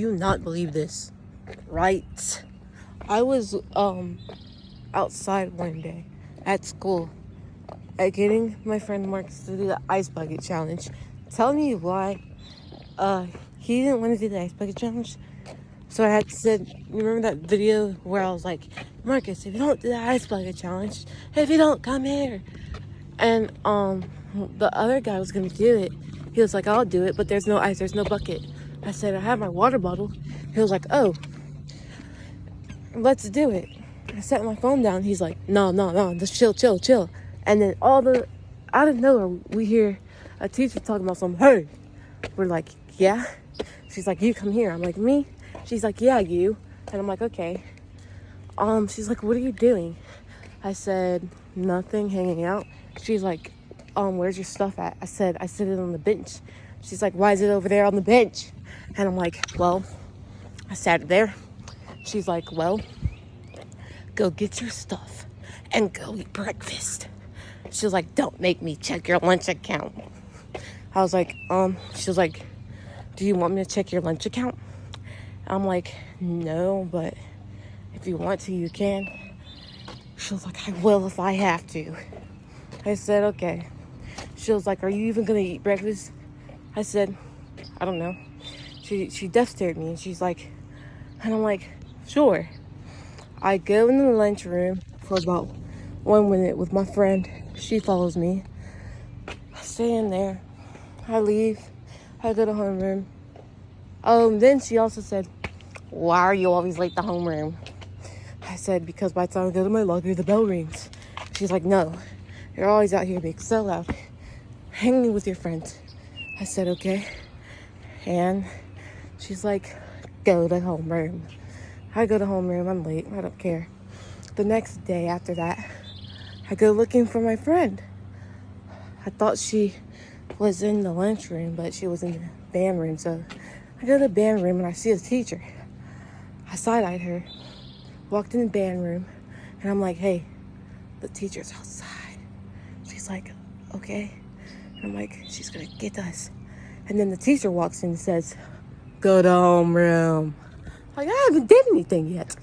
You not believe this, right? I was outside one day at school getting my friend Marcus to do the ice bucket challenge. Tell me why he didn't want to do the ice bucket challenge. So I had to say, you remember that video where I was like, Marcus, if you don't do the ice bucket challenge, if you don't come here. And the other guy was gonna do it. He was like, I'll do it, but there's no ice, there's no bucket. I said, I have my water bottle. He was like, oh, let's do it. I set my phone down. He's like, no, just chill. And then out of nowhere, we hear a teacher talking about something. Hey, we're like, yeah. She's like, you come here. I'm like, me? She's like, yeah, you. And I'm like, okay. She's like, what are you doing? I said, nothing, hanging out. She's like, where's your stuff at? I said, I sit it on the bench. She's like, why is it over there on the bench? And I'm like, well, I sat it there. She's like, well, go get your stuff and go eat breakfast. She was like, don't make me check your lunch account. I was like, she was like, do you want me to check your lunch account? I'm like, no, but if you want to, you can. She was like, I will if I have to. I said, okay. She was like, are you even gonna eat breakfast? I said, I don't know. She death stared me and she's like, and I'm like, sure. I go in the lunchroom for about 1 minute with my friend. She follows me. I stay in there. I leave. I go to homeroom. Then she also said, why are you always late to homeroom? I said, because by the time I go to my locker, the bell rings. She's like, no, you're always out here being so loud, hanging with your friends. I said, okay. And she's like, go to homeroom. I go to homeroom, I'm late, I don't care. The next day after that, I go looking for my friend. I thought she was in the lunchroom, but she was in the band room. So I go to the band room and I see the teacher. I side-eyed her, walked in the band room, and I'm like, hey, the teacher's outside. She's like, okay. And I'm like, she's gonna get us. And then the teacher walks in and says, go to homeroom. Like, I haven't did anything yet.